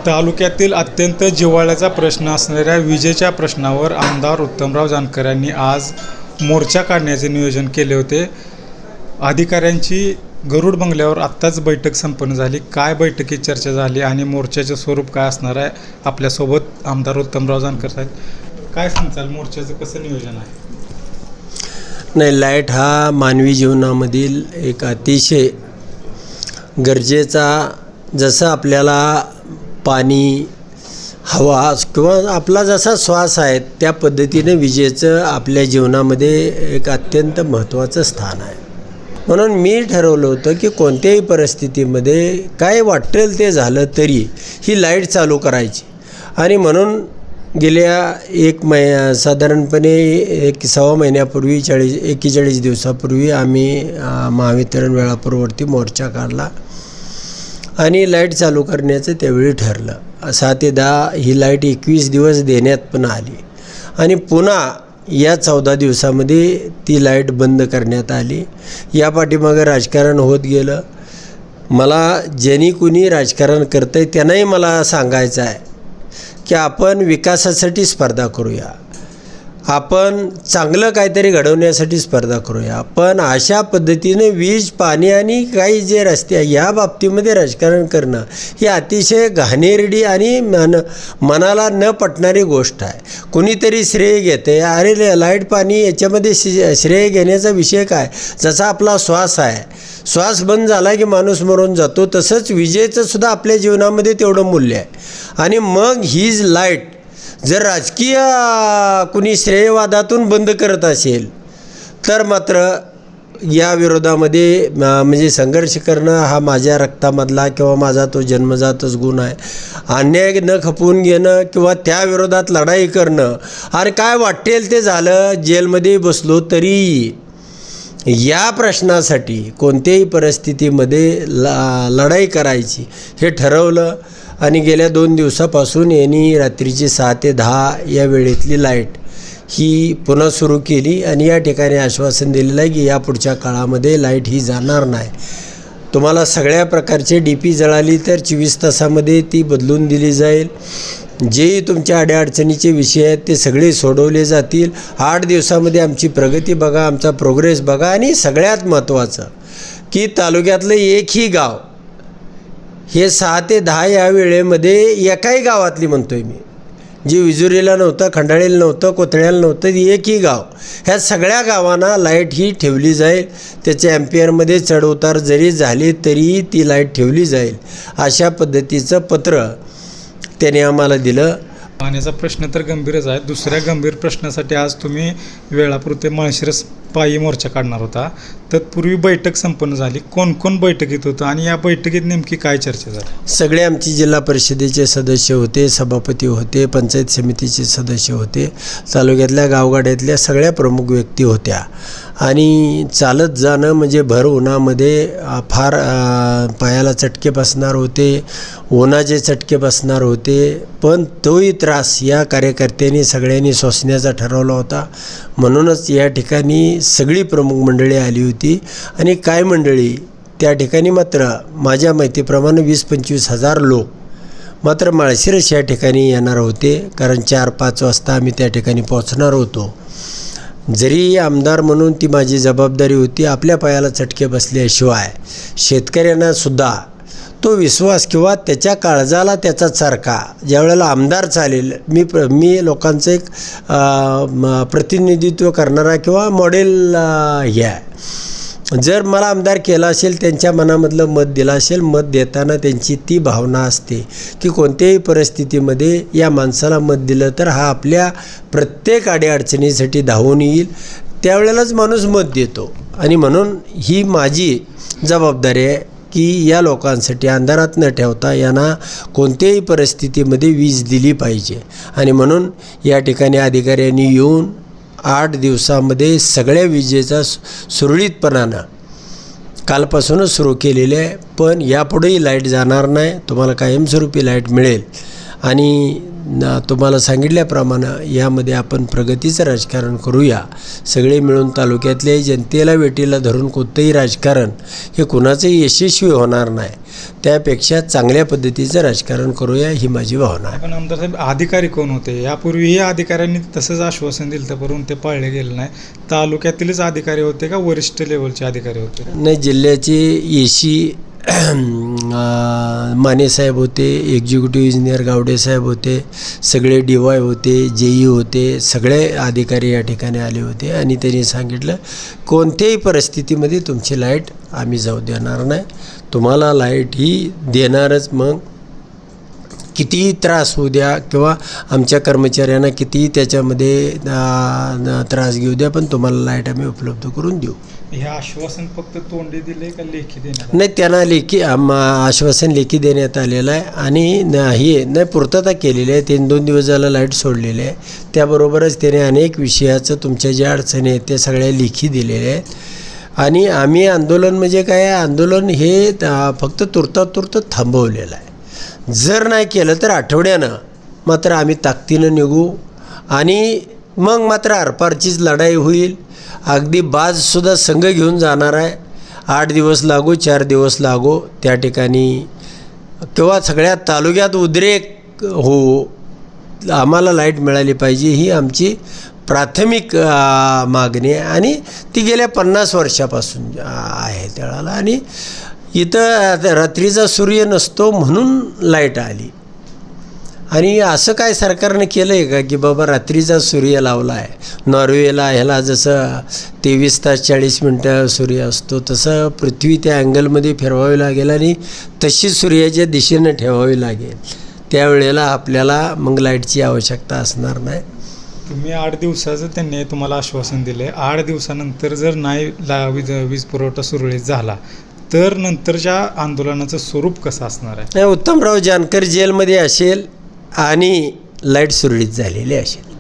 तालुक्यातील अत्यंत जिव्हाळ्याचा प्रश्न असणाऱ्या विजेच्या प्रश्नावर आमदार उत्तमराव जानकर यांनी आज मोर्चा काढण्याचे नियोजन केले होते। अधिकाऱ्यांची गरुड बंगल्यावर आत्ताच बैठक संपन्न झाली। काय बैठकीत चर्चा झाली आणि मोर्चाचे स्वरूप काय असणार आहे, आपल्यासोबत आमदार उत्तमराव जानकर साहेब, काय सांगताल मोर्चाचं कसं नियोजन आहे? नाही, लाईट हा मानवी जीवनामधील एक अतिशय गरजेचा, जसं आपल्याला पाणी, हवा किंवा आपला जसा श्वास आहे त्या पद्धतीने विजेचं आपल्या जीवनामध्ये एक अत्यंत महत्त्वाचं स्थान आहे। म्हणून मी ठरवलं होतं की कोणत्याही परिस्थितीमध्ये काय वाटेल ते झालं तरी ही लाईट चालू करायची। आणि म्हणून गेल्या साधारणपणे एक सव्वा महिन्यापूर्वी 41 दिवसापूर्वी आम्ही महावितरण वेळापूरवरती मोर्चा काढला आणि लाईट चालू करण्याचं त्यावेळी ठरलं। 6 ते 10 ही लाईट 21 दिवस देण्यात पण आली आणि पुन्हा या 14 दिवसामध्ये ती लाईट बंद करण्यात आली। या पाठीमागं राजकारण होत गेलं। मला ज्यांनी कुणी राजकारण करतं आहे त्यांनाही मला सांगायचं आहे की आपण विकासासाठी स्पर्धा करूया, आपण चांगलं काहीतरी घडवण्यासाठी स्पर्धा करूया। पण अशा पद्धतीने वीज, पाणी आणि काही जे रस्ते आहे या बाबतीमध्ये राजकारण करणं ही अतिशय घाणेरडी आणि मनाला न पटणारी गोष्ट आहे। कुणीतरी श्रेय घेते, अरे लाईट पाणी याच्यामध्ये श्रेय घेण्याचा विषय काय? जसा आपला श्वास आहे, श्वास बंद झाला की माणूस मरून जातो, तसंच विजेचं सुद्धा आपल्या जीवनामध्ये तेवढं मूल्य आहे। आणि मग हीच लाईट जर राजकीय कुणी श्रेयवादातून बंद करत असेल तर मात्र या विरोधामध्ये म्हणजे संघर्ष करणं हा माझ्या रक्तामधला किंवा माझा तो जन्मजातच गुण आहे। अन्याय न खपवून घेणं किंवा त्या विरोधात लढाई करणं, अरे काय वाटेल ते झालं, जेलमध्ये बसलो तरी या प्रश्नासाठी कोणत्याही परिस्थितीमध्ये लढाई करायची हे ठरवलं। आणि गेल्या 2 दिवसापासून यांनी रात्रीची 6 ते 10 या वेळेतली लाईट ही पुन्हा सुरू केली आणि या ठिकाणी आश्वासन दिलेलं आहे की या पुढच्या काळामध्ये लाईट ही जाणार नाही। तुम्हाला सगळ्या प्रकारचे DP जळाली तर 24 तासामध्ये ती बदलून दिली जाईल। जेही तुमच्या अडचणीचे विषय आहेत ते सगळे सोडवले जातील। 8 दिवसामध्ये आमची प्रगती बघा, आमचा प्रोग्रेस बघा। आणि सगळ्यात महत्त्वाचं की तालुक्यातलं एकही गाव हे 6 ते 10 या वेळेमध्ये एकाही गावातली म्हणतोय मी, जी विजुरीला नव्हतं, खंडाळीला नव्हतं, कोथळ्याला नव्हतं, एकही गाव, ह्या सगळ्या गावांना लाईट ही ठेवली जाईल। त्याच्या ॲम्पियरमध्ये चढउतार जरी झाले तरी ती लाईट ठेवली जाईल, अशा पद्धतीचं पत्र त्याने आम्हाला दिलं। पाण्याचा प्रश्न तर गंभीरच आहे। दुसऱ्या गंभीर प्रश्नासाठी आज तुम्ही वेळापूर ते माळशिरस पायी मोर्चा काढणार होता। तत्पूर्वी बैठक संपन्न झाली, कोण कोण बैठकीत होतं आणि या बैठकीत नेमकी काय चर्चा झाली? सगळे आमची जिल्हा परिषदेचे सदस्य होते, सभापती होते, पंचायत समितीचे सदस्य होते, तालुक्यातल्या गावगाड्यातल्या सगळ्या प्रमुख व्यक्ती होत्या। आणि चालत जाणं म्हणजे भर उन्हामध्ये फार पायाला चटके बसणार होते, उन्हाचे चटके बसणार होते। पण तोही त्रास या कार्यकर्त्यांनी सगळ्यांनी सोसण्याचा ठरवला होता। म्हणूनच या ठिकाणी सगळी प्रमुख मंडळी आली होती। आणि काय मंडळी, त्या ठिकाणी मात्र माझ्या माहितीप्रमाणे 20-25 हजार लोक मात्र माळशिरस या ठिकाणी येणार होते, कारण 4-5 वाजता आम्ही त्या ठिकाणी पोहोचणार होतो। जरी आमदार म्हणून ती माझी जबाबदारी होती, आपल्या पायाला चटके बसल्याशिवाय शेतकऱ्यांनासुद्धा तो विश्वास किंवा त्याच्या काळजाला त्याचा चरका ज्यावेळेला आमदार चालेल, मी लोकांचं एक प्रतिनिधित्व करणारा किंवा मॉडेल हे आहे। जर मला आमदार केला असेल, त्यांच्या मनामधलं मत दिलं असेल, मत देताना त्यांची ती भावना असते की कोणत्याही परिस्थितीमध्ये या माणसाला मत दिलं तर हा आपल्या प्रत्येक अडीअडचणीसाठी धावून येईल, त्यावेळेलाच माणूस मत देतो। आणि म्हणून ही माझी जबाबदारी आहे की या लोकांसाठी अंधारात न ठेवता यांना कोणत्याही परिस्थितीमध्ये वीज दिली पाहिजे। आणि म्हणून या ठिकाणी अधिकाऱ्यांनी येऊन 8 दिवसामध्ये सगळ्या विजेचा सुरळीतपणानं कालपासूनच सुरू केलेले आहे। पण यापुढेही लाईट जाणार नाही, तुम्हाला कायमस्वरूपी लाईट मिळेल आणि तुम्हाला सांगितल्याप्रमाणे यामध्ये आपण प्रगतीचं राजकारण करूया. सगळे मिळून तालुक्यातल्या जनतेला वेटीला धरून कोणतंही राजकारण हे कुणाचंही यशस्वी होणार नाही. त्यापेक्षा चांगल्या पद्धतीचं राजकारण करूया ही माझी भावना आहे. पण आमदार साहेब अधिकारी कोण होते? यापूर्वीही अधिकाऱ्यांनी तसंच आश्वासन दिलं होतं, परंतु ते पाळले गेलं नाही. तालुक्यातीलच अधिकारी होते का वरिष्ठ लेवलचे अधिकारी होते? नाही, जिल्ह्याचे एसी मानेसाहेब होते, एक्झिक्युटिव्ह इंजिनियर गावडेसाहेब होते, सगळे DY होते, JE होते, सगळे अधिकारी या ठिकाणी आले होते आणि त्यांनी सांगितलं कोणत्याही परिस्थितीमध्ये तुमची लाईट आम्ही जाऊ देणार नाही, तुम्हाला लाईट ही देणारच. मग कितीही त्रास होऊ द्या किंवा आमच्या कर्मचाऱ्यांना कितीही त्याच्यामध्ये त्रास घेऊ द्या, पण तुम्हाला लाईट आम्ही उपलब्ध करून देऊ. हे आश्वासन फक्त तोंडी दिले का लेखी देण्यात? नाही, त्यांना आश्वासन लेखी देण्यात आलेलं आहे आणि नाही पूर्तता केलेली आहे. 3-2 दिवस झालं लाईट सोडलेली आहे. त्याबरोबरच त्याने अनेक विषयाचं तुमच्या ज्या अडचणी आहेत त्या सगळ्या लेखी दिलेल्या आहेत. आणि आम्ही आंदोलन म्हणजे काय, आंदोलन हे फक्त तुर्त थांबवलेलं आहे. जर नाही केलं तर आठवड्यानं मात्र आम्ही ताकदीनं निघू आणि मग मात्र आरपारचीच लढाई होईल. अगदी बाजसुद्धा संघ घेऊन जाणार आहे. 8 दिवस लागो 4 दिवस लागो त्या ठिकाणी किंवा सगळ्या तालुक्यात उद्रेक हो, आम्हाला लाईट मिळाली पाहिजे ही आमची प्राथमिक मागणी आहे आणि ती गेल्या 50 वर्षापासून आहे त्यावेळेला. आणि इथं रात्रीचा सूर्य नसतो म्हणून लाईट आली. आणि असं काय सरकारनं केलं आहे का की बाबा रात्रीचा सूर्य लावला आहे? नॉर्वेला ह्याला जसं 23 तास 40 मिनटं सूर्य असतो तसं पृथ्वी त्या अँगलमध्ये फिरवावी लागेल आणि तशी सूर्याच्या दिशेनं ठेवावी लागेल. त्यावेळेला आपल्याला मग लाईटची आवश्यकता असणार नाही. तुम्ही 8 दिवसाचं त्यांनी तुम्हाला आश्वासन दिलं आहे. 8 दिवसानंतर जर नाही वीज पुरवठा सुरळीत झाला तर नंतरच्या आंदोलनाचं स्वरूप कसं असणार आहे? उत्तमराव जानकर जेलमध्ये असेल आणि लाईट सुरळीत झालेली असेल.